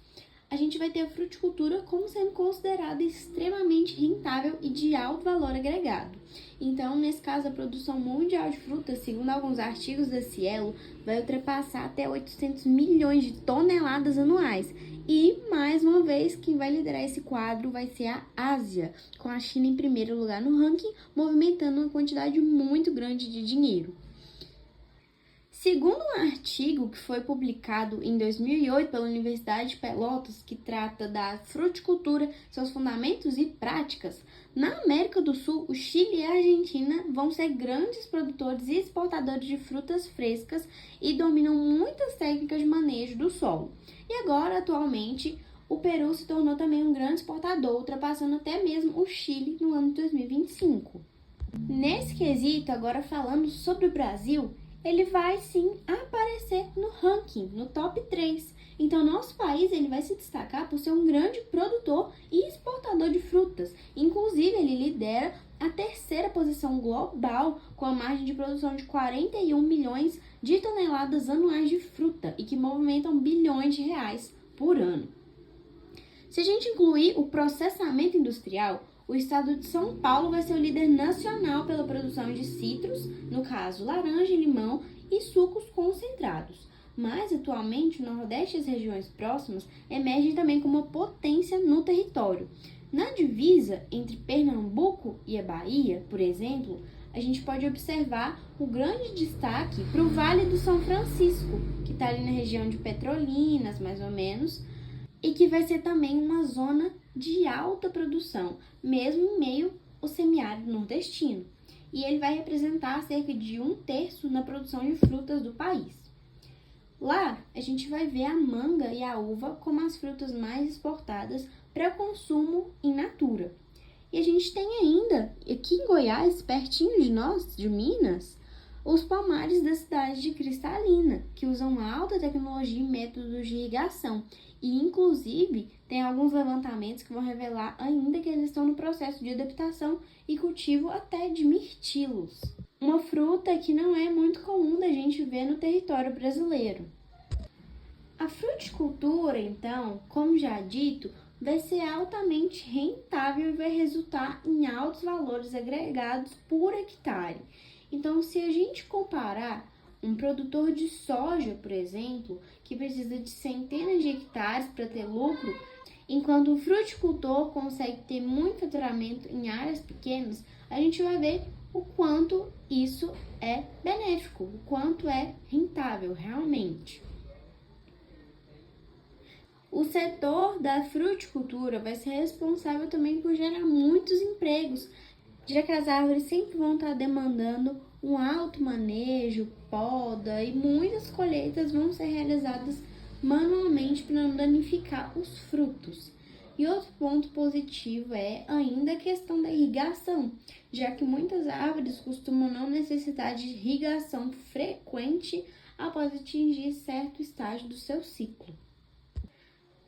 a gente vai ter a fruticultura como sendo considerada extremamente rentável e de alto valor agregado. Então, nesse caso, a produção mundial de frutas, segundo alguns artigos da Cielo, vai ultrapassar até 800 milhões de toneladas anuais. E, mais uma vez, quem vai liderar esse quadro vai ser a Ásia, com a China em primeiro lugar no ranking, movimentando uma quantidade muito grande de dinheiro. Segundo um artigo que foi publicado em 2008 pela Universidade de Pelotas, que trata da fruticultura, seus fundamentos e práticas, na América do Sul, o Chile e a Argentina vão ser grandes produtores e exportadores de frutas frescas e dominam muitas técnicas de manejo do solo. E agora, atualmente, o Peru se tornou também um grande exportador, ultrapassando até mesmo o Chile no ano de 2025. Nesse quesito, agora falando sobre o Brasil, ele vai sim aparecer no ranking, no top 3. Então, nosso país ele vai se destacar por ser um grande produtor e exportador de frutas. Inclusive, ele lidera a 3ª posição global com a margem de produção de 41 milhões de toneladas anuais de fruta e que movimentam bilhões de reais por ano. Se a gente incluir o processamento industrial, o estado de São Paulo vai ser o líder nacional pela produção de citros, no caso laranja, limão e sucos concentrados. Mas, atualmente, o Nordeste e as regiões próximas emergem também como uma potência no território. Na divisa entre Pernambuco e a Bahia, por exemplo, a gente pode observar o grande destaque para o Vale do São Francisco, que está ali na região de Petrolinas, mais ou menos, e que vai ser também uma zona de alta produção, mesmo em meio ao semiárido nordestino. E ele vai representar cerca de 1/3 na produção de frutas do país. Lá, a gente vai ver a manga e a uva como as frutas mais exportadas para consumo in natura. E a gente tem ainda, aqui em Goiás, pertinho de nós, de Minas, os pomares da cidade de Cristalina, que usam alta tecnologia e métodos de irrigação. E, inclusive, tem alguns levantamentos que vão revelar ainda que eles estão no processo de adaptação e cultivo até de mirtilos. Uma fruta que não é muito comum da gente ver no território brasileiro. A fruticultura, então, como já dito, vai ser altamente rentável e vai resultar em altos valores agregados por hectare. Então, se a gente comparar um produtor de soja, por exemplo, que precisa de centenas de hectares para ter lucro, enquanto o fruticultor consegue ter muito faturamento em áreas pequenas, a gente vai ver o quanto isso é benéfico, o quanto é rentável realmente. O setor da fruticultura vai ser responsável também por gerar muitos empregos, já que as árvores sempre vão estar demandando um alto manejo, poda e muitas colheitas vão ser realizadas manualmente para não danificar os frutos. E outro ponto positivo é ainda a questão da irrigação, já que muitas árvores costumam não necessitar de irrigação frequente após atingir certo estágio do seu ciclo.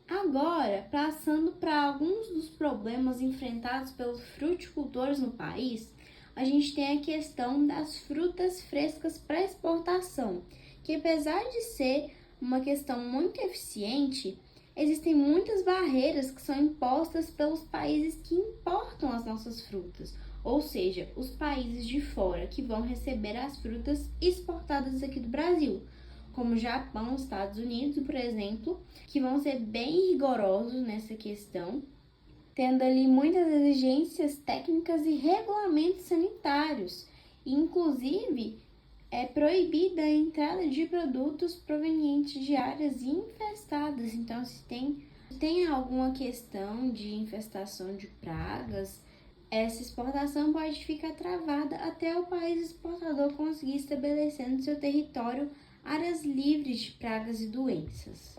Agora, passando para alguns dos problemas enfrentados pelos fruticultores no país, a gente tem a questão das frutas frescas para exportação, que apesar de ser uma questão muito eficiente, existem muitas barreiras que são impostas pelos países que importam as nossas frutas, ou seja, os países de fora que vão receber as frutas exportadas aqui do Brasil, como Japão, Estados Unidos, por exemplo, que vão ser bem rigorosos nessa questão, tendo ali muitas exigências técnicas e regulamentos sanitários. Inclusive, é proibida a entrada de produtos provenientes de áreas infestadas. Então, se tem alguma questão de infestação de pragas, essa exportação pode ficar travada até o país exportador conseguir estabelecer no seu território áreas livres de pragas e doenças.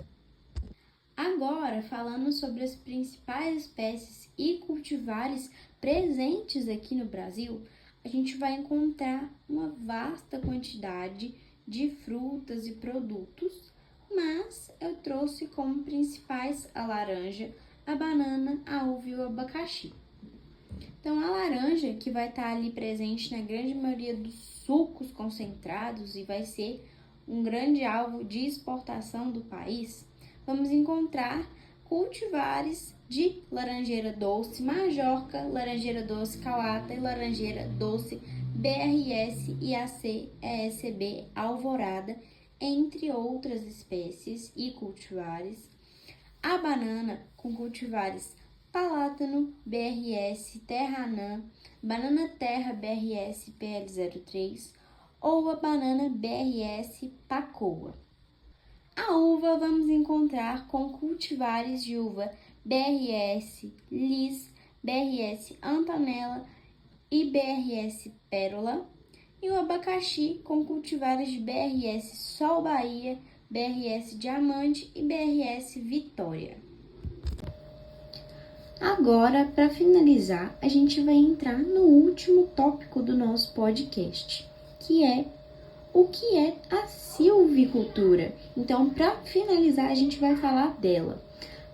Agora, falando sobre as principais espécies e cultivares presentes aqui no Brasil, a gente vai encontrar uma vasta quantidade de frutas e produtos, mas eu trouxe como principais a laranja, a banana, a uva e o abacaxi. Então, a laranja, que vai estar ali presente na grande maioria dos sucos concentrados e vai ser um grande alvo de exportação do país, vamos encontrar cultivares de laranjeira doce Majorca, laranjeira doce Cauata e laranjeira doce BRS, IAC, ESB, Alvorada, entre outras espécies e cultivares. A banana com cultivares Palátano, BRS, Terranã, banana terra BRS PL03 ou a banana BRS Pacoa. A uva vamos encontrar com cultivares de uva BRS Lis, BRS Antonella e BRS Pérola, e o abacaxi com cultivares de BRS Sol Bahia, BRS Diamante e BRS Vitória. Agora, para finalizar, a gente vai entrar no último tópico do nosso podcast, que é o que é a silvicultura. Então, para finalizar, a gente vai falar dela.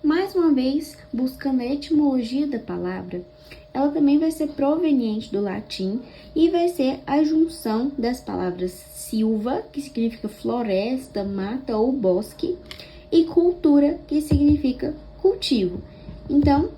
Mais uma vez, buscando a etimologia da palavra, ela também vai ser proveniente do latim e vai ser a junção das palavras silva, que significa floresta, mata ou bosque, e cultura, que significa cultivo. Então,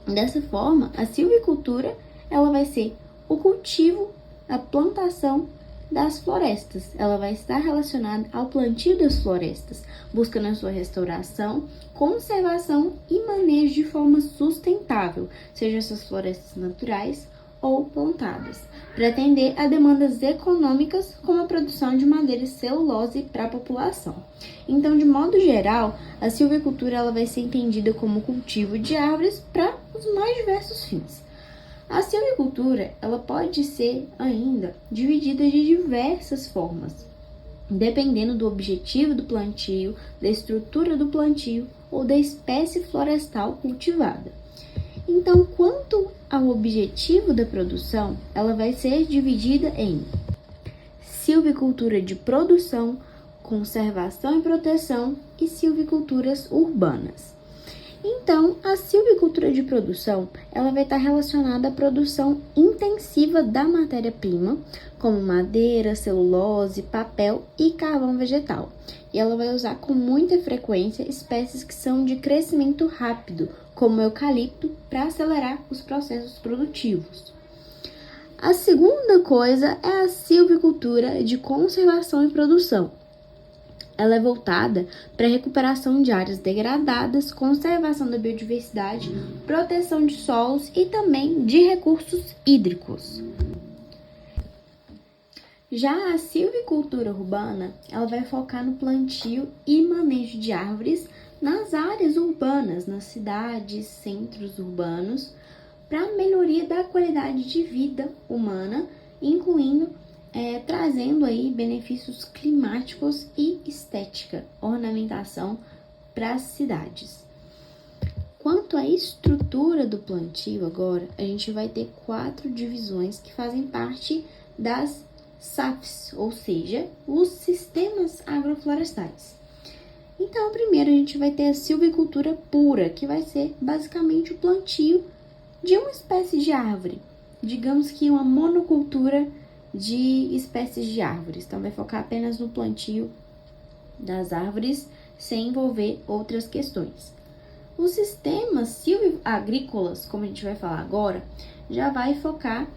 dessa forma, a silvicultura ela vai ser o cultivo, a plantação das florestas. Ela vai estar relacionada ao plantio das florestas, buscando a sua restauração, conservação e manejo de forma sustentável, seja essas florestas naturais ou plantadas, para atender a demandas econômicas como a produção de madeira e celulose para a população. Então, de modo geral, a silvicultura ela vai ser entendida como cultivo de árvores para os mais diversos fins. A silvicultura ela pode ser ainda dividida de diversas formas. dependendo do objetivo do plantio, da estrutura do plantio ou da espécie florestal cultivada. Então, quanto ao objetivo da produção, ela vai ser dividida em silvicultura de produção, conservação e proteção e silviculturas urbanas. Então, a silvicultura de produção, ela vai estar relacionada à produção intensiva da matéria-prima, como madeira, celulose, papel e carvão vegetal. E ela vai usar com muita frequência espécies que são de crescimento rápido, como o eucalipto, para acelerar os processos produtivos. A segunda coisa é a silvicultura de conservação e produção. Ela é voltada para a recuperação de áreas degradadas, conservação da biodiversidade, proteção de solos e também de recursos hídricos. Já a silvicultura urbana, ela vai focar no plantio e manejo de árvores nas áreas urbanas, nas cidades, centros urbanos, para a melhoria da qualidade de vida humana, incluindo trazendo aí benefícios climáticos e estética, ornamentação para as cidades. Quanto à estrutura do plantio agora, a gente vai ter 4 divisões que fazem parte das SAFs, ou seja, os sistemas agroflorestais. Então, primeiro a gente vai ter a silvicultura pura, que vai ser basicamente o plantio de uma espécie de árvore, digamos que uma monocultura de espécies de árvores. Então, vai focar apenas no plantio das árvores, sem envolver outras questões. Os sistemas silvio-agrícolas, como a gente vai falar agora, já vai focar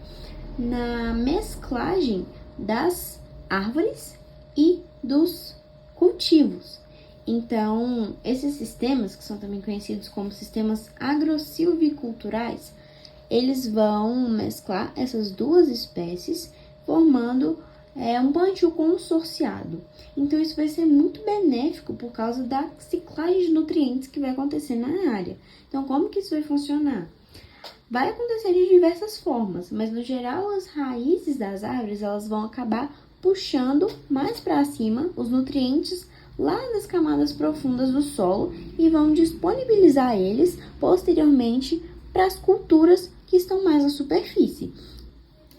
na mesclagem das árvores e dos cultivos. Então, esses sistemas, que são também conhecidos como sistemas agrosilviculturais, eles vão mesclar essas duas espécies, formando um plantio consorciado. Então, isso vai ser muito benéfico por causa da ciclagem de nutrientes que vai acontecer na área. Então, como que isso vai funcionar? Vai acontecer de diversas formas, mas no geral as raízes das árvores elas vão acabar puxando mais para cima os nutrientes lá nas camadas profundas do solo e vão disponibilizar eles posteriormente para as culturas que estão mais na superfície.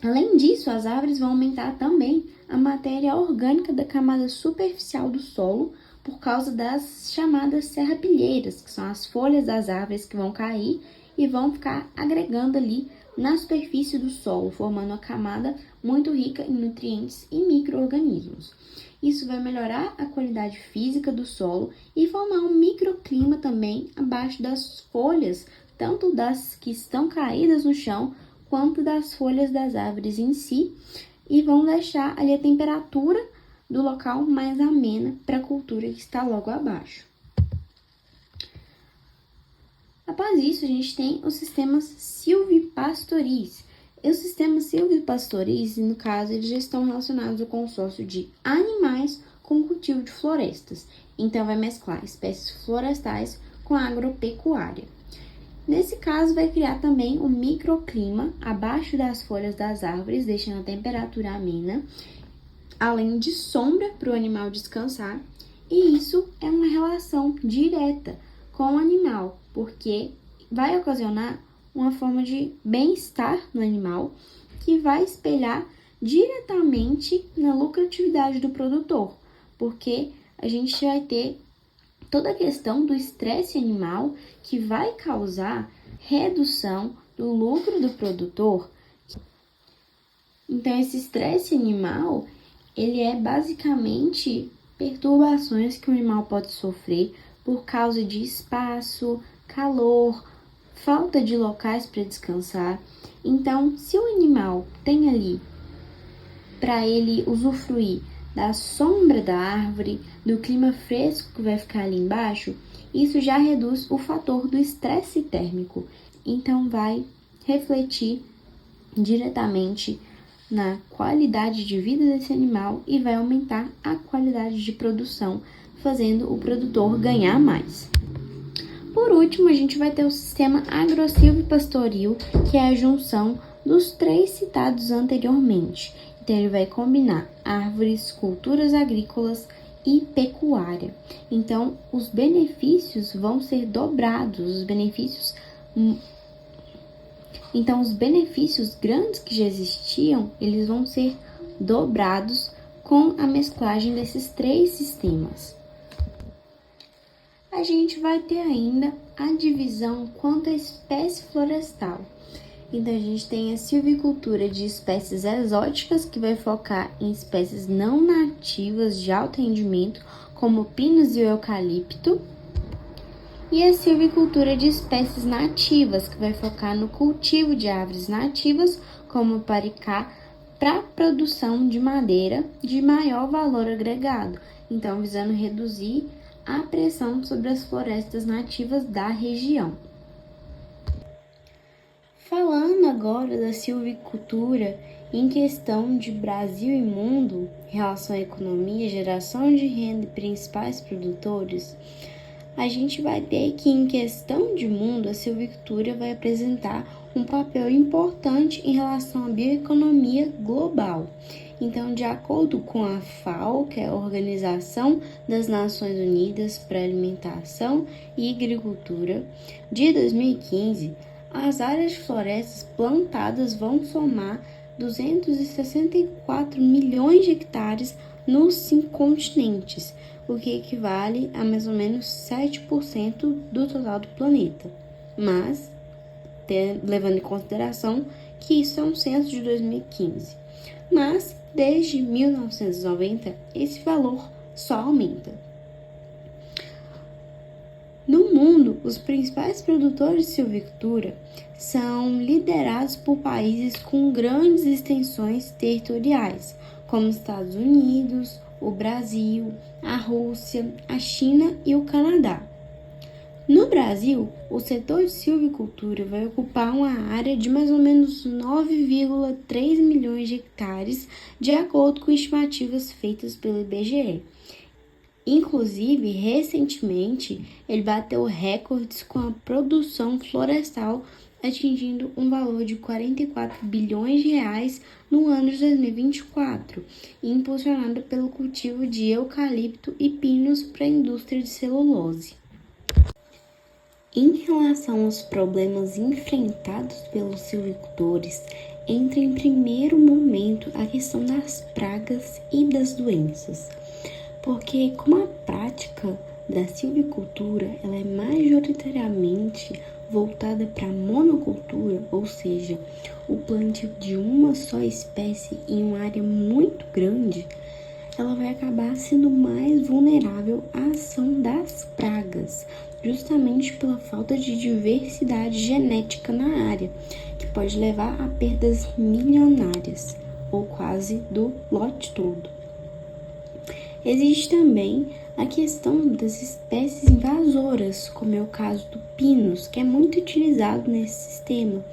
Além disso, as árvores vão aumentar também a matéria orgânica da camada superficial do solo por causa das chamadas serrapilheiras, que são as folhas das árvores que vão cair e vão ficar agregando ali na superfície do solo, formando uma camada muito rica em nutrientes e micro-organismos. Isso vai melhorar a qualidade física do solo e formar um microclima também abaixo das folhas, tanto das que estão caídas no chão, quanto das folhas das árvores em si, e vão deixar ali a temperatura do local mais amena para a cultura que está logo abaixo. Após isso, a gente tem os sistemas silvipastoris. E os sistemas silvipastoris, no caso, eles já estão relacionados ao consórcio de animais com cultivo de florestas. Então, vai mesclar espécies florestais com agropecuária. Nesse caso, vai criar também um microclima abaixo das folhas das árvores, deixando a temperatura amena, além de sombra para o animal descansar. E isso é uma relação direta com o animal, porque vai ocasionar uma forma de bem-estar no animal que vai espelhar diretamente na lucratividade do produtor, porque a gente vai ter toda a questão do estresse animal que vai causar redução do lucro do produtor. Então, esse estresse animal, ele é basicamente perturbações que o animal pode sofrer por causa de espaço, calor, falta de locais para descansar. Então, se o animal tem ali para ele usufruir da sombra da árvore, do clima fresco que vai ficar ali embaixo, isso já reduz o fator do estresse térmico. Então, vai refletir diretamente na qualidade de vida desse animal e vai aumentar a qualidade de produção, fazendo o produtor ganhar mais. Por último, a gente vai ter o sistema agrosilvipastoril, que é a junção dos 3 citados anteriormente. Então, ele vai combinar árvores, culturas agrícolas e pecuária. Então, os benefícios vão ser dobrados, os benefícios grandes que já existiam, eles vão ser dobrados com a mesclagem desses 3 sistemas. A gente vai ter ainda a divisão quanto à espécie florestal. Então, a gente tem a silvicultura de espécies exóticas, que vai focar em espécies não nativas de alto rendimento, como pinos e o eucalipto. E a silvicultura de espécies nativas, que vai focar no cultivo de árvores nativas, como o paricá, para a produção de madeira de maior valor agregado, então visando reduzir a pressão sobre as florestas nativas da região. Falando agora da silvicultura em questão de Brasil e mundo, em relação à economia, geração de renda e principais produtores, a gente vai ter que, em questão de mundo, a silvicultura vai apresentar um papel importante em relação à bioeconomia global. Então, de acordo com a FAO, que é a Organização das Nações Unidas para a Alimentação e Agricultura, de 2015, as áreas de florestas plantadas vão somar 264 milhões de hectares nos 5 continentes, o que equivale a mais ou menos 7% do total do planeta. Mas, levando em consideração que isso é um censo de 2015. Mas, desde 1990, esse valor só aumenta. No mundo, os principais produtores de silvicultura são liderados por países com grandes extensões territoriais, como os Estados Unidos, o Brasil, a Rússia, a China e o Canadá. No Brasil, o setor de silvicultura vai ocupar uma área de mais ou menos 9,3 milhões de hectares, de acordo com estimativas feitas pelo IBGE. Inclusive, recentemente, ele bateu recordes com a produção florestal, atingindo um valor de 44 bilhões de reais no ano de 2024, impulsionado pelo cultivo de eucalipto e pinos para a indústria de celulose. Em relação aos problemas enfrentados pelos silvicultores, entra em primeiro momento a questão das pragas e das doenças. Porque como a prática da silvicultura ela é majoritariamente voltada para a monocultura, ou seja, o plantio de uma só espécie em uma área muito grande, ela vai acabar sendo mais vulnerável à ação das pragas, justamente pela falta de diversidade genética na área, que pode levar a perdas milionárias, ou quase do lote todo. Existe também a questão das espécies invasoras, como é o caso do pinus, que é muito utilizado nesse sistema,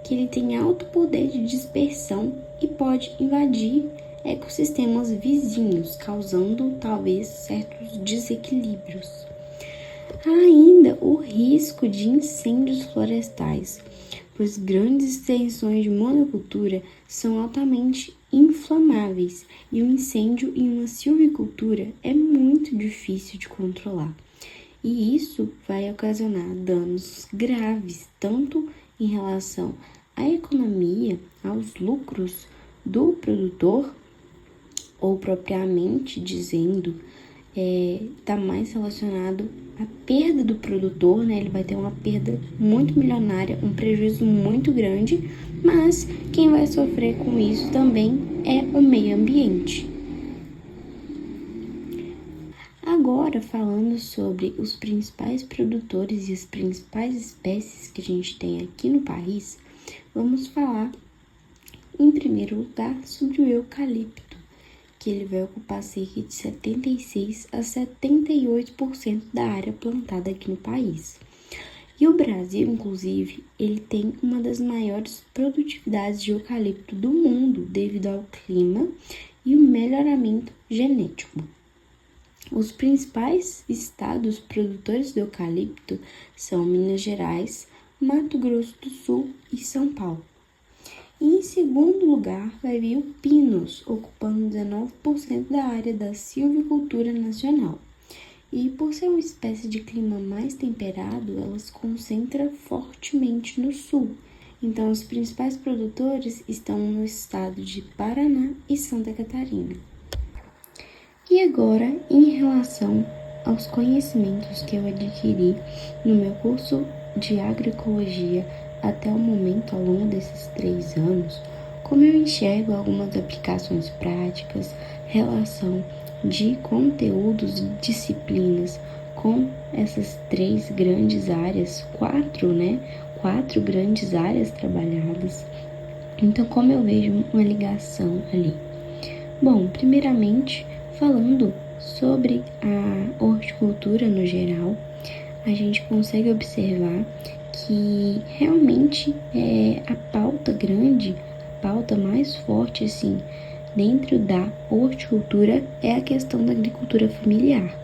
que ele tem alto poder de dispersão e pode invadir ecossistemas vizinhos, causando talvez certos desequilíbrios. Há ainda o risco de incêndios florestais, pois grandes extensões de monocultura são altamente inflamáveis e o incêndio em uma silvicultura é muito difícil de controlar. E isso vai ocasionar danos graves, tanto em relação à economia, aos lucros do produtor, ou propriamente dizendo, está mais relacionado à perda do produtor, né? Ele vai ter uma perda muito milionária, um prejuízo muito grande, mas quem vai sofrer com isso também é o meio ambiente. Agora, falando sobre os principais produtores e as principais espécies que a gente tem aqui no país, vamos falar, em primeiro lugar, sobre o eucalipto, que ele vai ocupar cerca de 76 a 78% da área plantada aqui no país. E o Brasil, inclusive, ele tem uma das maiores produtividades de eucalipto do mundo devido ao clima e o melhoramento genético. Os principais estados produtores de eucalipto são Minas Gerais, Mato Grosso do Sul e São Paulo. E em segundo lugar, vai vir o pinus, ocupando 19% da área da silvicultura nacional. E por ser uma espécie de clima mais temperado, ela se concentra fortemente no sul. Então, os principais produtores estão no estado de Paraná e Santa Catarina. E agora, em relação aos conhecimentos que eu adquiri no meu curso de agroecologia até o momento, ao longo desses 3 anos, como eu enxergo algumas aplicações práticas, relação de conteúdos e disciplinas com essas 3 grandes áreas, 4 grandes áreas trabalhadas. Então, como eu vejo uma ligação ali? Bom, primeiramente, falando sobre a horticultura no geral, a gente consegue observar que realmente a pauta grande, a pauta mais forte, assim, dentro da horticultura é a questão da agricultura familiar,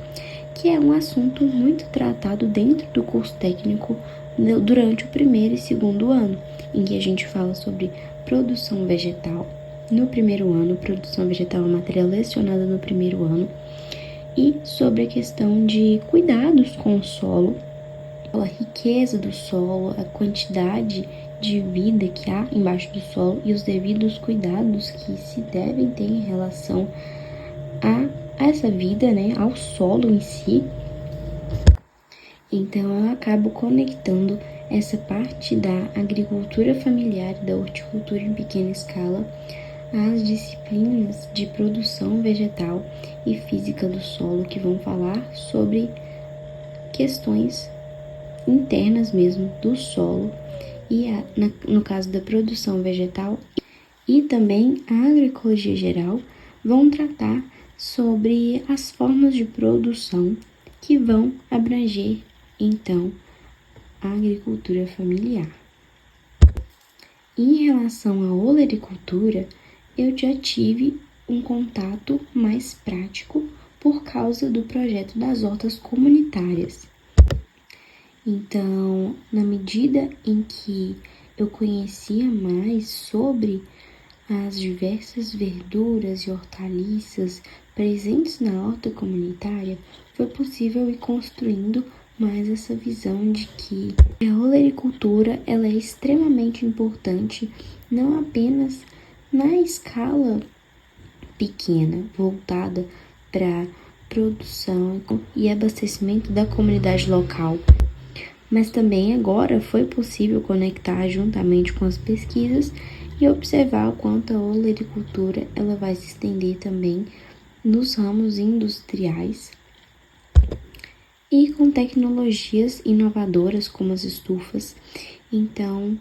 que é um assunto muito tratado dentro do curso técnico durante o primeiro e segundo ano, em que a gente fala sobre produção vegetal no primeiro ano, produção vegetal é uma matéria lecionada no primeiro ano, e sobre a questão de cuidados com o solo, a riqueza do solo, a quantidade de vida que há embaixo do solo e os devidos cuidados que se devem ter em relação a essa vida, né, ao solo em si. Então, eu acabo conectando essa parte da agricultura familiar e da horticultura em pequena escala às disciplinas de produção vegetal e física do solo, que vão falar sobre questões internas mesmo do solo e no caso da produção vegetal e também a agroecologia geral vão tratar sobre as formas de produção que vão abranger então a agricultura familiar. Em relação à olericultura, eu já tive um contato mais prático por causa do projeto das hortas comunitárias. Então, na medida em que eu conhecia mais sobre as diversas verduras e hortaliças presentes na horta comunitária, foi possível ir construindo mais essa visão de que a olericultura ela é extremamente importante, não apenas na escala pequena, voltada para produção e abastecimento da comunidade local, mas também agora foi possível conectar juntamente com as pesquisas e observar o quanto a olericultura ela vai se estender também nos ramos industriais e com tecnologias inovadoras como as estufas. Então,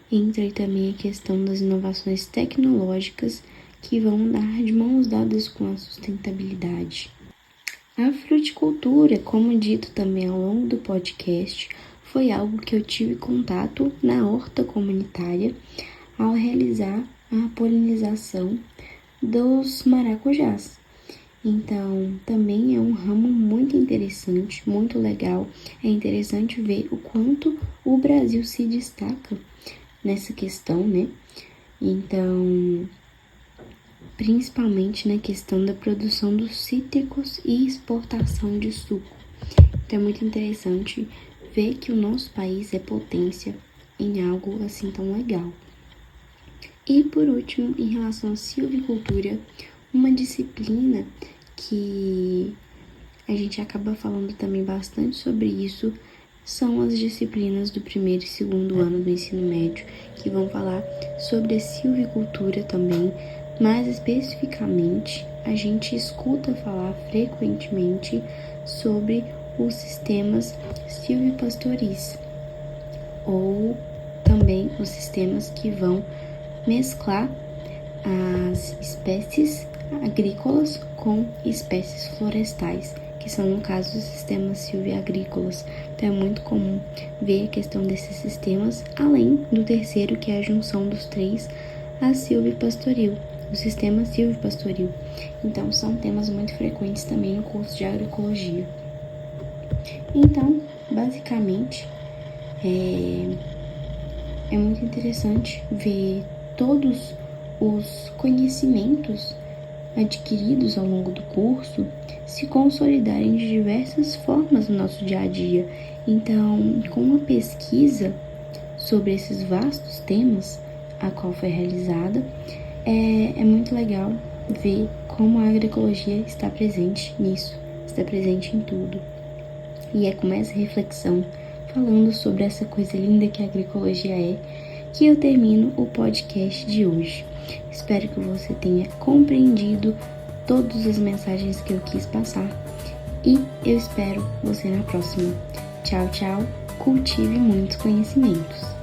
entra aí também a questão das inovações tecnológicas que vão dar de mãos dadas com a sustentabilidade. A fruticultura, como dito também ao longo do podcast, foi algo que eu tive contato na horta comunitária ao realizar a polinização dos maracujás. Então, também é um ramo muito interessante, muito legal. É interessante ver o quanto o Brasil se destaca nessa questão, né? Então, principalmente na questão da produção dos cítricos e exportação de suco. Então, é muito interessante ver que o nosso país é potência em algo assim tão legal. E, por último, em relação à silvicultura, uma disciplina que a gente acaba falando também bastante sobre isso são as disciplinas do primeiro e segundo ano do ensino médio, que vão falar sobre a silvicultura também. Mais especificamente, a gente escuta falar frequentemente sobre os sistemas silvipastoris, ou também os sistemas que vão mesclar as espécies agrícolas com espécies florestais, que são, no caso, os sistemas silviagrícolas. Então, é muito comum ver a questão desses sistemas, além do terceiro, que é a junção dos 3, a silvipastoril, o sistema silvipastoril. Então, são temas muito frequentes também no curso de agroecologia. Então, basicamente, é muito interessante ver todos os conhecimentos adquiridos ao longo do curso se consolidarem de diversas formas no nosso dia a dia. Então, com uma pesquisa sobre esses vastos temas a qual foi realizada, é muito legal ver como a agroecologia está presente nisso, está presente em tudo. E é com essa reflexão, falando sobre essa coisa linda que a agroecologia é, que eu termino o podcast de hoje. Espero que você tenha compreendido todas as mensagens que eu quis passar e eu espero você na próxima. Tchau, tchau. Cultive muitos conhecimentos.